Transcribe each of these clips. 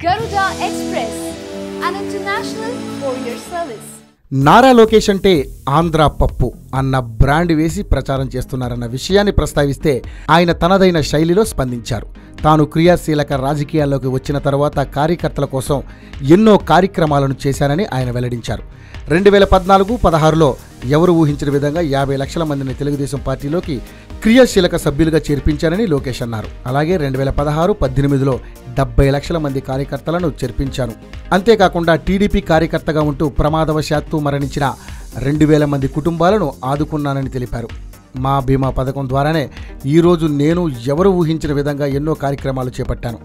Garuda Express, an international courier service. Nara Lokesh అంటే ఆంధ్ర పప్పు అన్న బ్రాండ్ వేసి ప్రచారం చేస్తున్నారన్న విషయాన్ని ప్రస్తావిస్తే ఆయన తనదైన శైలిలో స్పందించారు. తాను క్రియాశీలక రాజకీయాల్లోకి వచ్చిన తర్వాత కార్యకర్తల కోసం ఎన్నో కార్యక్రమాలను చేశానని ఆయన వెల్లడించారు. 2014-16లో ఎవరు ఊహించిన విధంగా 50 లక్షల మందిని తెలుగుదేశం పార్టీలోకి క్రియాశీలక సభ్యులుగా చేర్పించానని లోకేష్ అన్నారు. అలాగే 2016-18లో 70 లక్షల మంది కార్యకర్తలను చేర్పించాను. అంతేకాకుండా టీడీపీ కార్యకర్తగా ఉంటూ ప్రమాదవశాత్తు మరణించిన 2000 మంది కుటుంబాలను ఆదుకున్నానని తెలిపారు. మా బీమా పథకం ద్వారానే ఈరోజు నేను ఎవరు ఊహించిన విధంగా ఎన్నో కార్యక్రమాలు చేపట్టాను.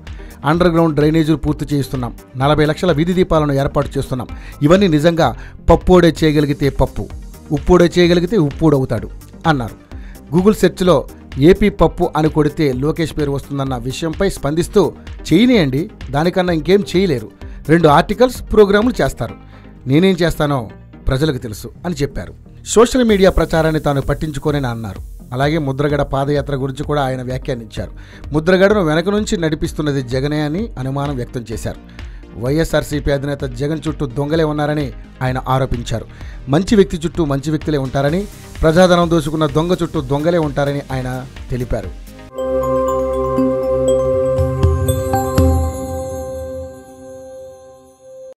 అండర్ గ్రౌండ్ డ్రైనేజీలు పూర్తి చేయిస్తున్నాం. 40 లక్షల వీధి దీపాలను ఏర్పాటు చేస్తున్నాం. ఇవన్నీ నిజంగా పప్పోడే చేయగలిగితే పప్పు, ఉప్పోడే చేయగలిగితే ఉప్పోడవుతాడు అన్నారు. గూగుల్ సెర్చ్లో ఏపీ పప్పు అని కొడితే లోకేష్ పేరు వస్తుందన్న విషయంపై స్పందిస్తూ చేయనియండి, దానికన్నా ఇంకేం చేయలేరు. 2 ఆర్టికల్స్ ప్రోగ్రాములు చేస్తారు. నేనేం చేస్తానో ప్రజలకు తెలుసు అని చెప్పారు. సోషల్ మీడియా ప్రచారాన్ని తాను పట్టించుకోనని అన్నారు. అలాగే ముద్రగడ పాదయాత్ర గురించి కూడా ఆయన వ్యాఖ్యానించారు. ముద్రగడను వెనక నుంచి నడిపిస్తున్నది జగనే అని అనుమానం వ్యక్తం చేశారు. వైఎస్ఆర్సీపీ అధినేత జగన్ చుట్టూ దొంగలే ఉన్నారని ఆయన ఆరోపించారు. మంచి వ్యక్తి చుట్టూ మంచి వ్యక్తులే ఉంటారని, ప్రజాధనం దోచుకున్న దొంగ చుట్టూ దొంగలే ఉంటారని ఆయన తెలిపారు.